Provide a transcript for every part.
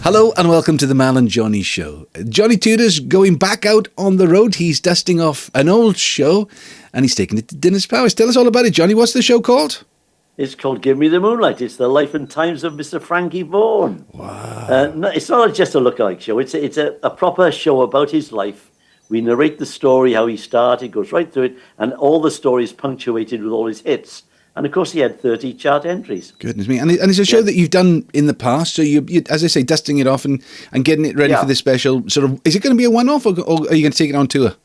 Hello and welcome to the Mal and Johnny Show. Johnny Tudor's going back out on the road. He's dusting off an old show and he's taking it to Dinas Powys. Tell us all about it, Johnny. What's the show called? It's called Give Me the Moonlight. It's the life and times of Mr. Frankie Vaughan. Wow. No, it's not just a lookalike show. It's a proper show about his life. We narrate the story, how he started, goes right through it, and all the stories punctuated with all his hits. And of course, he had 30 chart entries. Goodness me. And it's a show that you've done in the past. So you, as I say, dusting it off and getting it ready for this special sort of, is it going to be a one-off or are you going to take it on tour?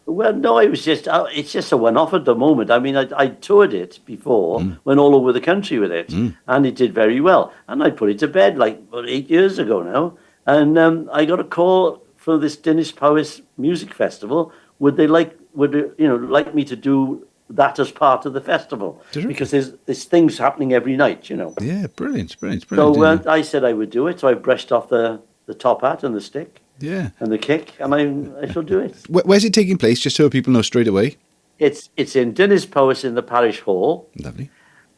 Well, no, it's just a one-off at the moment. I mean, I toured it before, went all over the country with it, and it did very well. And I put it to bed like about 8 years ago now. And I got a call for this Dinas Powys Music Festival. Would they like me to do that as part of the festival? Because there's things happening every night, Yeah, brilliant. So I said I would do it. So I brushed off the top hat and the stick. Yeah. And the kick, and I shall do it. Where's it taking place, just so people know straight away? It's in Dinas Powys in the parish hall. Lovely.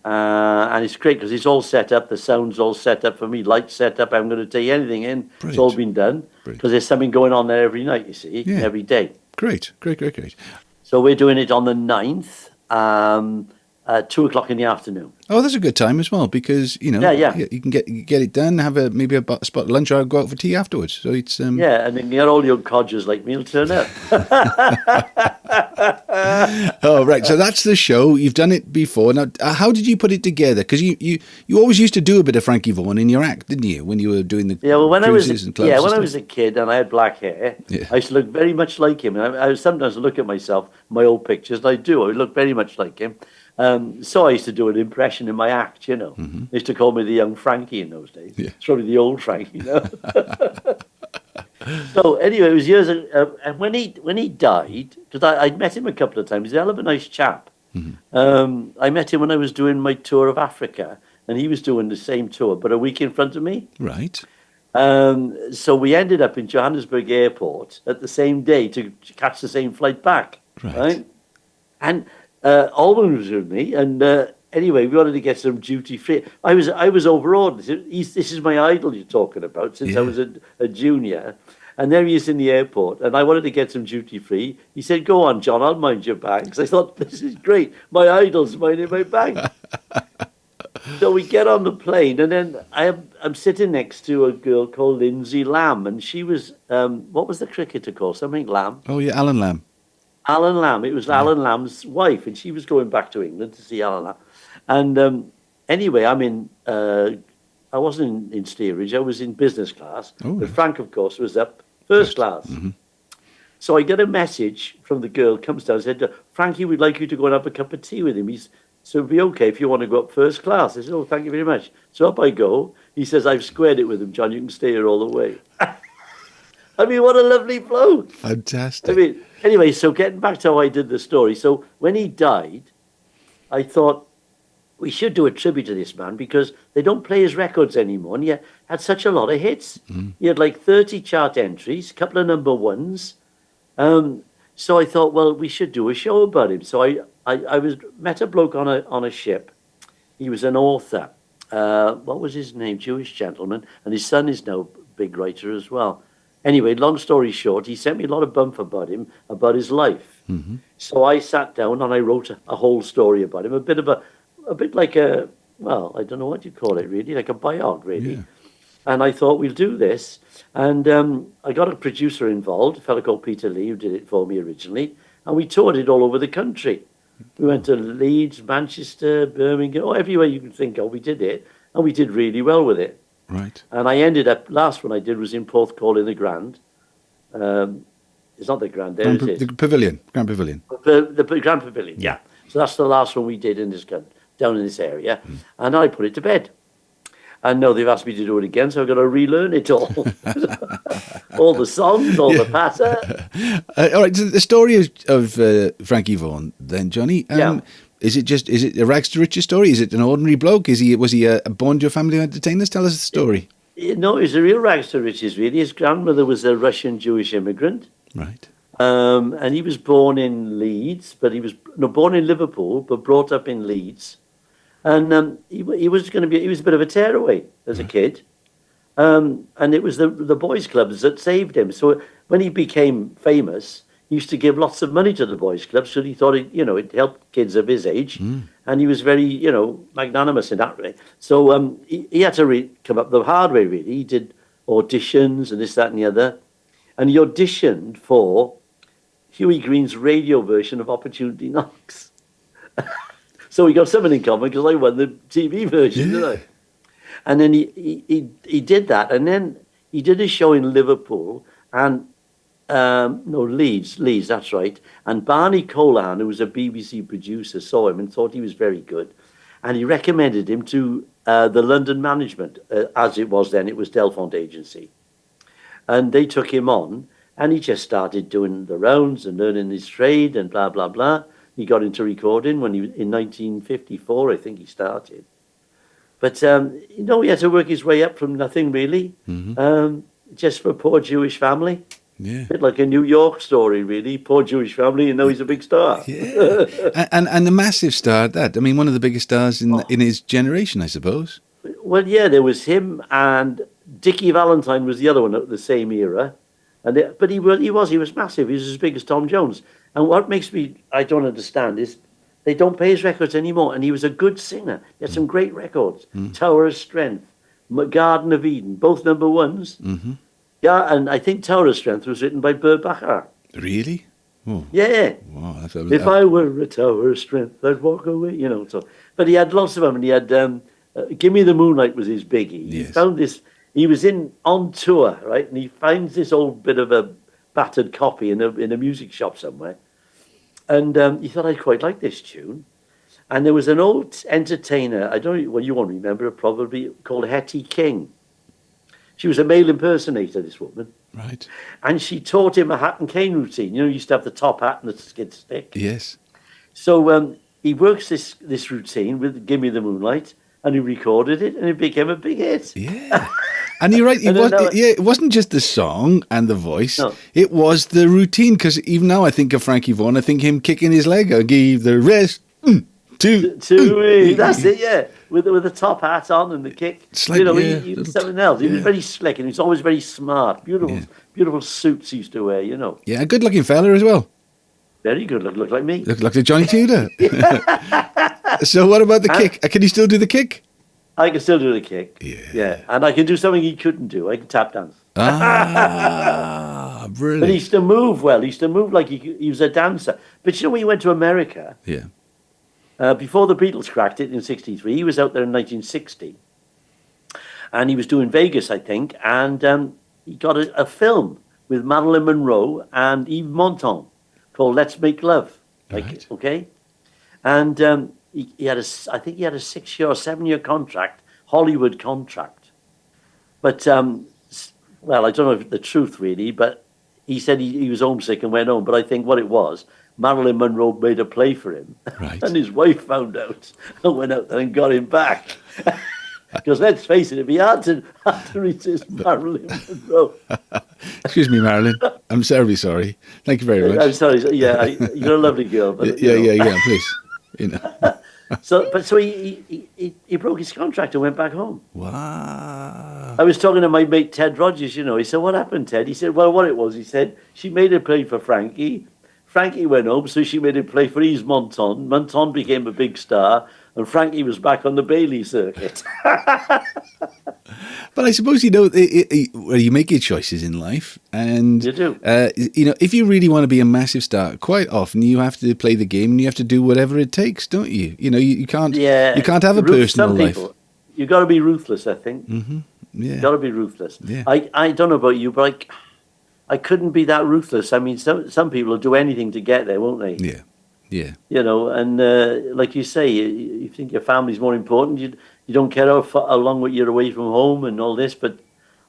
And it's great because it's all set up. The sound's all set up for me. Lights set up. I'm going to take anything in. Brilliant. It's all been done. Because there's something going on there every night, you see, every day. Great. So we're doing it on the 9th, at 2 o'clock in the afternoon. Oh, that's a good time as well because, you can get it done, have maybe a spot of lunch or go out for tea afterwards. So it's Yeah, and then you got all young codgers like me will turn up. Oh, right. So that's the show. You've done it before. Now, how did you put it together? Because you always used to do a bit of Frankie Vaughan in your act, didn't you? When you were doing the cruises and clubs. When I was a kid and I had black hair, I used to look very much like him. And I sometimes look at myself, my old pictures, and I would look very much like him. So I used to do an impression in my act, They used to call me the young Frankie in those days. Yeah. It's probably the old Frankie, So anyway, it was years ago, and when he died, because I'd met him a couple of times, he's a hell of a nice chap. I met him when I was doing my tour of Africa, and he was doing the same tour, but a week in front of me. Right. So we ended up in Johannesburg Airport at the same day to catch the same flight back. Right? And Alban was with me, and anyway, we wanted to get some duty free. I was overawed. This is my idol you're talking about since I was a junior, and there he is in the airport, and I wanted to get some duty free. He said, "Go on, John, I'll mind your bags." I thought, this is great. My idol's minding my bag. So we get on the plane, and then I'm sitting next to a girl called Lindsay Lamb, and she was what was the cricketer called? Something Lamb. Oh yeah, Alan Lamb. Alan Lamb. It was Alan Lamb's wife, and she was going back to England to see Alan Lamb. And anyway, I wasn't in steerage. I was in business class. Oh, but Frank, of course, was up first class. So I get a message from the girl, comes down and said, "Frankie would like you to go and have a cup of tea with him. So it'd be okay if you want to go up first class." I said, "Oh, thank you very much." So up I go. He says, "I've squared it with him, John. You can stay here all the way." I mean, what a lovely bloke. Fantastic. Anyway, so getting back to how I did the story. So when he died, I thought we should do a tribute to this man because they don't play his records anymore. And he had such a lot of hits. He had like 30 chart entries, a couple of number ones. So I thought, well, we should do a show about him. So I met a bloke on a ship. He was an author. What was his name? Jewish gentleman. And his son is now a big writer as well. Anyway, long story short, he sent me a lot of bump about him, about his life. So I sat down and I wrote a whole story about him, a bit like I don't know what you call it really, like a biog really. Yeah. And I thought, we'll do this. And I got a producer involved, a fellow called Peter Lee, who did it for me originally. And we toured it all over the country. We went to Leeds, Manchester, Birmingham, everywhere you can think of, we did it. And we did really well with it. Right. And I ended up, last one I did was in Porthcawl in the Grand. It's not the Grand, there it is. The Pavilion, Grand Pavilion. The Grand Pavilion, yeah. So that's the last one we did in this down in this area. And I put it to bed. And now they've asked me to do it again, so I've got to relearn it all. All the songs, all the patter. All right, so the story of Frankie Vaughan then, Johnny. Is it a rags to riches story? Is it an ordinary bloke? Was he born to a family of entertainers? Tell us the story. No, he's a real rags to riches, really. His grandmother was a Russian Jewish immigrant. Right. And he was born in Leeds, but born in Liverpool, but brought up in Leeds. And he was a bit of a tearaway as a kid. And it was the boys' clubs that saved him. So when he became famous, he used to give lots of money to the boys' clubs. So he thought it helped kids of his age, and he was very magnanimous in that way. So he had to come up the hard way. Really, he did auditions and this, that, and the other, and he auditioned for Huey Green's radio version of Opportunity Knocks. So we got something in common because I won the TV version, didn't I? And then he did that, and then he did a show in Liverpool, and Leeds, that's right. And Barney Colahan, who was a BBC producer, saw him and thought he was very good, and he recommended him to the London management, as it was then. It was Delfont Agency, and they took him on, and he just started doing the rounds and learning his trade and blah blah blah. He got into recording when he was in 1954, I think he started. But, he had to work his way up from nothing, really, just for a poor Jewish family. Yeah. A bit like a New York story, really. Poor Jewish family, and now he's a big star. Yeah. and a massive star at that. I mean, one of the biggest stars in his generation, I suppose. Well, yeah, there was him, and Dickie Valentine was the other one at the same era. But he was massive. He was as big as Tom Jones. And what makes I don't understand is, they don't pay his records anymore, and he was a good singer. He had some great records. Tower of Strength, Garden of Eden, both number ones. Mm-hmm. Yeah, and I think Tower of Strength was written by Burt Bacharach. Really? Oh. Yeah. Wow, If I were a Tower of Strength, I'd walk away, So, but he had lots of them, and he had Give Me the Moonlight was his biggie. Yes. He found this, he was on tour, right, and he finds this old bit of a battered copy in a music shop somewhere. And he thought, I'd quite like this tune. And there was an old entertainer, I don't know, well, you won't remember her probably, called Hetty King. She was a male impersonator, this woman. Right. And she taught him a hat and cane routine. You used to have the top hat and the skid stick. Yes. So he works this routine with Give Me the Moonlight, and he recorded it, and it became a big hit. Yeah. And you're right, it wasn't just the song and the voice, no. It was the routine, because even now I think of Frankie Vaughan, I think him kicking his leg, I give the rest to me. That's it, yeah, with the top hat on and the kick. It's like, he was something else. He was very slick, and he was always very smart, beautiful suits he used to wear, Yeah, a good-looking fella as well. Very good, look like me. Look like Johnny Tudor. So what about the kick? Can you still do the kick? I can still do the kick. Yeah. And I can do something he couldn't do. I can tap dance. Ah, brilliant. But he used to move well. He used to move like he was a dancer. But when he went to America, before the Beatles cracked it in 63, he was out there in 1960. And he was doing Vegas, I think. And he got a film with Marilyn Monroe and Yves Montand called Let's Make Love. Right. Okay? And he had a 6-year or 7-year contract, Hollywood contract. But, well, I don't know if the truth really, but he said he was homesick and went home. But I think what it was, Marilyn Monroe made a play for him. Right. And his wife found out and went out there and got him back. Because let's face it, it'd be hard to resist Marilyn Monroe. Excuse me, Marilyn. I'm terribly sorry. Thank you very much. I'm sorry. Yeah, you're a lovely girl. But, yeah, please. So he broke his contract and went back home. Wow. I was talking to my mate Ted Rogers, He said, what happened, Ted? He said, well, what it was, he said, she made a play for Frankie. Frankie went home, so she made a play for Yves Montand. Montand became a big star, and Frankie was back on the Bailey circuit. But I suppose, you make your choices in life, and you do. If you really want to be a massive star, quite often you have to play the game and you have to do whatever it takes, don't you? You can't. Yeah, you can't have a personal life. You got to be ruthless, I think. Mm-hmm. Yeah, you got to be ruthless. Yeah. I don't know about you, but I couldn't be that ruthless. I mean, some people will do anything to get there, won't they? Yeah. Yeah. And like you say, you think your family's more important. You don't care how long you're away from home and all this, but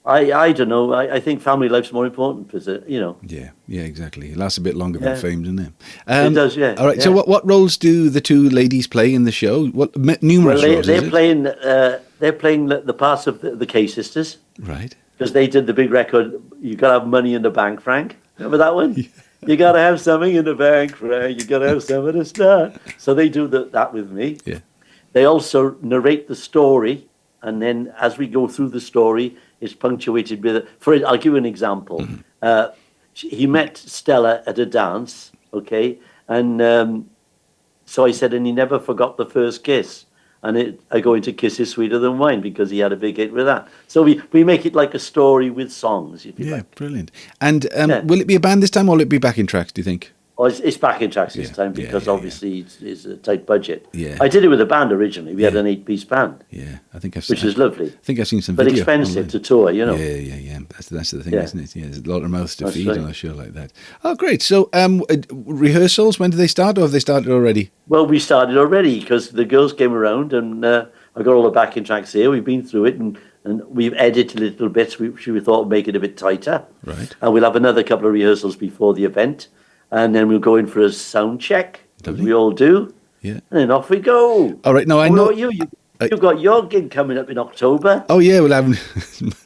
I don't know. I think family life's more important because, Yeah, exactly. It lasts a bit longer than fame, doesn't it? It does, yeah. All right. Yeah. So what roles do the two ladies play in the show? What numerous roles? They're playing the parts of the Kay sisters. Right. Because they did the big record. You got to have money in the bank, Frank. Remember that one? Yeah. You got to have something in the bank, Frank. You got to have something to start. So they do that with me. Yeah. They also narrate the story, and then as we go through the story, is punctuated with, I'll give you an example. He met Stella at a dance, okay? And so I said, and he never forgot the first kiss. And I go into Kiss is Sweeter Than Wine because he had a big hit with that. So we make it like a story with songs, if you like. Yeah, brilliant. And will it be a band this time or will it be backing tracks, do you think? Oh, it's backing tracks this time because obviously it's a tight budget. Yeah. I did it with a band originally. We had an 8-piece band. Yeah, I think I've seen. Which is lovely. I think I've seen some but video. Expensive online. to tour, you know. Yeah. That's the thing, isn't it? Yeah, there's a lot of mouths to feed on a show like that. Oh, great. So, rehearsals, when do they start, or have they started already? Well, we started already because the girls came around and I got all the backing tracks here. We've been through it and we've edited little bits which we thought would make it a bit tighter. Right. And we'll have another couple of rehearsals before the event. And then we'll go in for a sound check, as we all do. Yeah. And then off we go. All right. Now, I know... You've got your gig coming up in October. Oh, yeah. Well,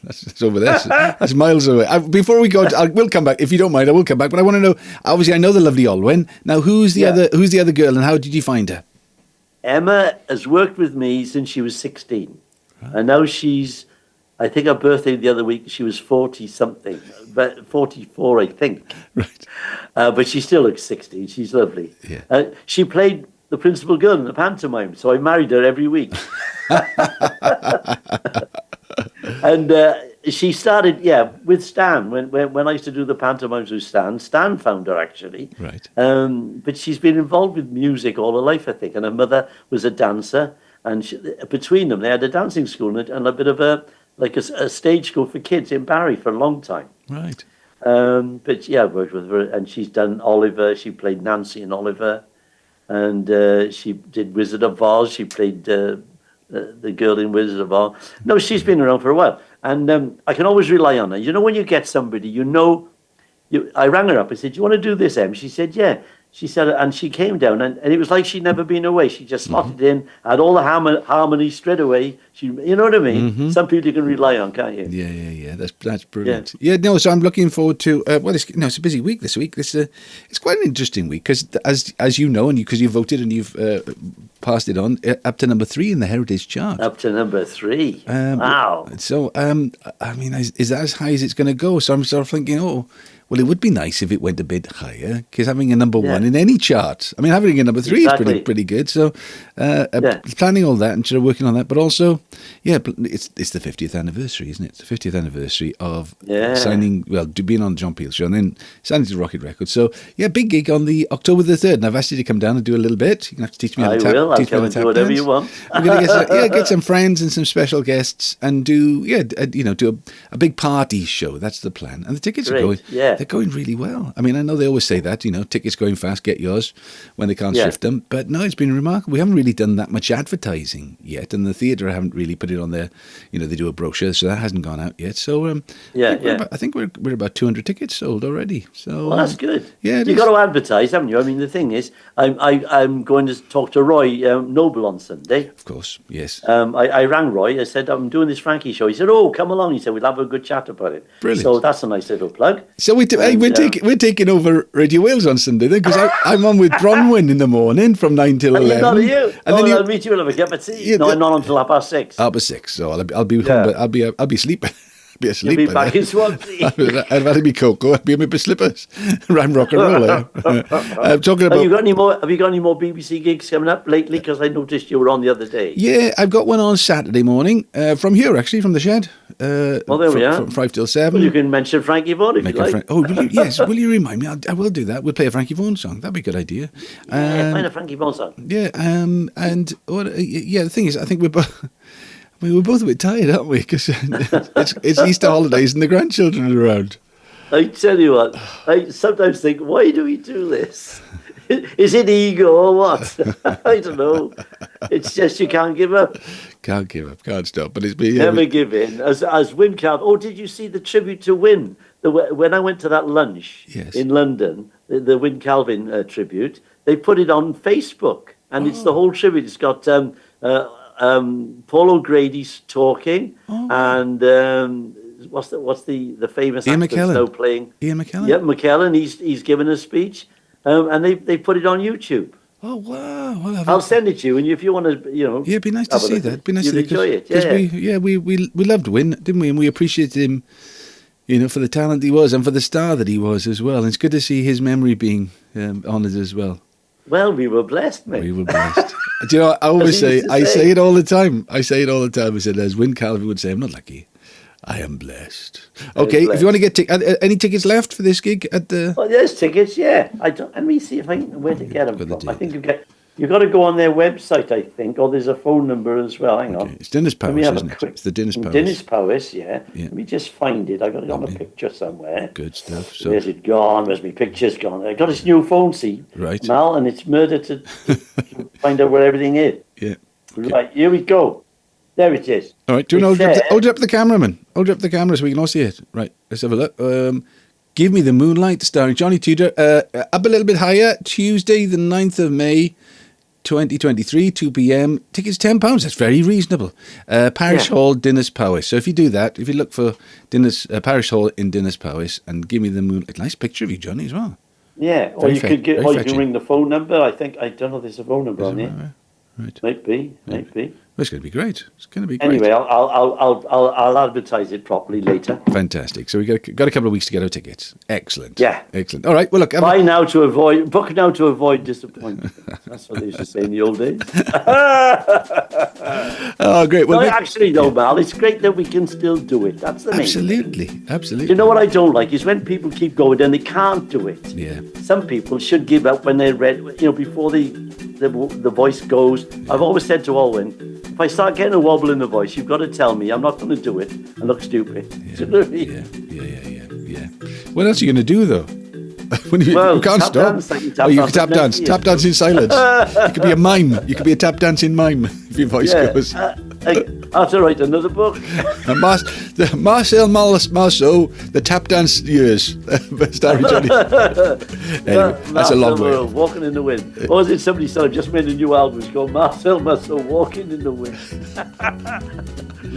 that's over there. That's miles away. Before we go, we'll come back. If you don't mind, I will come back. But I want to know, obviously, I know the lovely Olwen. Now, who's the other girl and how did you find her? Emma has worked with me since she was 16. Right. And now I think her birthday the other week, she was 40-something, but 44, I think. Right. But she still looks 16. She's lovely. Yeah. She played the principal girl in the pantomime, so I married her every week. And she started, with Stan. When I used to do the pantomimes with Stan found her, actually. Right. But she's been involved with music all her life, I think. And her mother was a dancer. And between them, they had a dancing school and a bit of a stage school for kids in Barry for a long time. Right. But I worked with her, and she's done Oliver. She played Nancy in Oliver, and she did Wizard of Oz. She played the girl in Wizard of Oz. No, she's been around for a while, and I can always rely on her. You know, when you get somebody, I rang her up. I said, "Do you want to do this, Em?" She said, "Yeah." She said, and she came down, and it was like she'd never been away. She just slotted in, had all the harmony straight away. You know what I mean? Mm-hmm. Some people you can rely on, can't you? Yeah. That's brilliant. Yeah. No. So I'm looking forward to. It's a busy week this week. It's quite an interesting week because, as you know, and because you voted and you've passed it on up to number 3 in the Heritage chart. Up to number 3. Wow. So I mean, is that as high as it's going to go? So I'm sort of thinking, well, it would be nice if it went a bit higher, because having a number 1 in any chart, I mean, having a number 3 is pretty good. So, planning all that and sort of working on that, but also, it's the 50th anniversary, isn't it? It's the 50th anniversary of signing, being on the John Peel Show and then signing to Rocket Records. So, big gig on the October the 3rd, and I've asked you to come down and do a little bit. You're going to have to teach me how to tap. I will. I'll come and do whatever you want. I'm going to get some friends and some special guests and do a big party show. That's the plan. And the tickets are going. They're going really well. I mean, I know they always say that, tickets going fast, get yours when they can't shift them. But no, it's been remarkable. We haven't really done that much advertising yet. And the theatre haven't really put it on their, they do a brochure, so that hasn't gone out yet. So, I think we're about 200 tickets sold already. So, well, that's good. Yeah, you've got to advertise, haven't you? I mean, the thing is, I'm going to talk to Roy Noble on Sunday. Of course, yes. I rang Roy. I said, I'm doing this Frankie show. He said, oh, come along. He said, we'll have a good chat about it. Brilliant. So that's a nice little plug. So we're taking over Radio Wales on Sunday then, because I'm on with Bronwyn in the morning from 9 till 11. Not you. And then I'll meet you and have a cup of tea. I'm not until 6:30. 6:30. So I'll be home, but I'll be sleeping. Be asleep. You'll be back in Swansea. I'd rather be cocoa. I'd be in my slippers. Rhyme rock and roll. I'm talking about. Have you got any more BBC gigs coming up lately? Because I noticed you were on the other day. Yeah, I've got one on Saturday morning from here, actually, from the shed. There we are. From 5 till 7. Well, you can mention Frankie Vaughan if you like. Yes. Will you remind me? I will do that. We'll play a Frankie Vaughan song. That'd be a good idea. Find a Frankie Vaughan song. Yeah. The thing is, I think we're both. We're both a bit tired, aren't we? Because it's Easter holidays and the grandchildren are around. I tell you what, I sometimes think, why do we do this? Is it ego or what? I don't know. It's just you can't give up. Can't give up, can't stop. But it's been never give in. As Win Calvin. Oh, did you see the tribute to Win? When I went to that lunch in London, the Win Calvin tribute, they put it on Facebook, and it's the whole tribute. It's got Paul O'Grady's talking, and what's the famous Ian actor McKellen. now playing? Ian McKellen. Yeah, McKellen. He's given a speech, and they put it on YouTube. Oh wow! Well, I'll send it to you, and if you want to, yeah, it'd be nice to see that. It'd be nice you'll to enjoy it. because Yeah. we loved Win, didn't we? And we appreciated him, for the talent he was and for the star that he was as well. And it's good to see his memory being honoured as well. Well, we were blessed, mate. We were blessed. Do you know? I always say it all the time. I said, as Win Calvin would say, I'm not lucky. I am blessed. Okay, if you want to get any tickets left for this gig at the... Oh, there's tickets, yeah. Let me see if I can, where to get them from. I think you've got to go on their website, I think, or there's a phone number as well. Hang on. It's Dinas Powys, isn't it? It's the Dinas Powys. Dinas Powys, yeah. Let me just find it. I got it on a picture somewhere. Good stuff. So, where's it gone? Where's my picture's gone? I got this new phone, see, right, Mal, and it's murder to find out where everything is. Yeah. Right, here we go. There it is. All right, do you want to hold it up the cameraman? Hold it up the camera so we can all see it. Right, let's have a look. Give Me the Moonlight, starring Johnny Tudor. Up a little bit higher, Tuesday the 9th of May, 2023, 2 p.m. Tickets £10. That's very reasonable. Parish Hall, Dinas Powys. So if you do that, if you look for Parish Hall in Dinas Powys and Give Me the Moonlight. Nice picture of you, Johnny, as well. Yeah, or you can ring the phone number. I don't know if there's a phone number on there. Right. Might be. Well, it's going to be great. It's going to be great. Anyway, I'll advertise it properly later. Fantastic. So we got a couple of weeks to get our tickets. Excellent. Yeah. Excellent. All right. Well, look. Book now to avoid disappointment. That's what they used to say in the old days. Oh, great. Well, actually, though, Mal, it's great that we can still do it. That's the main thing. Absolutely. You know what I don't like is when people keep going and they can't do it. Yeah. Some people should give up when they're ready. Before the voice goes. I've always said to Owen, if I start getting a wobble in the voice, you've got to tell me. I'm not going to do it and look stupid. Yeah. What else are you going to do, though? You can't stop. You can tap dance. Tap dance in silence. You could be a mime. You could be a tap dancing mime if your voice goes. I have to write another book. Marcel Marceau, The Tap Dance Years. Starring Johnny. Anyway, that's a long way. Walking in the Wind. Or was it somebody said, I've just made a new album. It's called Marcel Marceau, Walking in the Wind.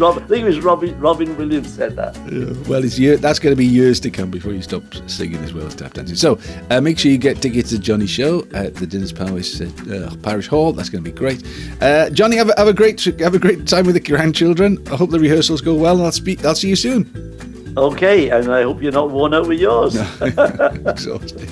I think it was Robin Williams said that. Well, that's going to be years to come before you stop singing as well as tap dancing. So make sure you get tickets to Johnny's show at the Dinas Powys Parish Hall. That's going to be great. Johnny, have a great time with the grandchildren. I hope the rehearsals go well, and I'll see you soon. Okay, and I hope you're not worn out with yours. No, exhausted.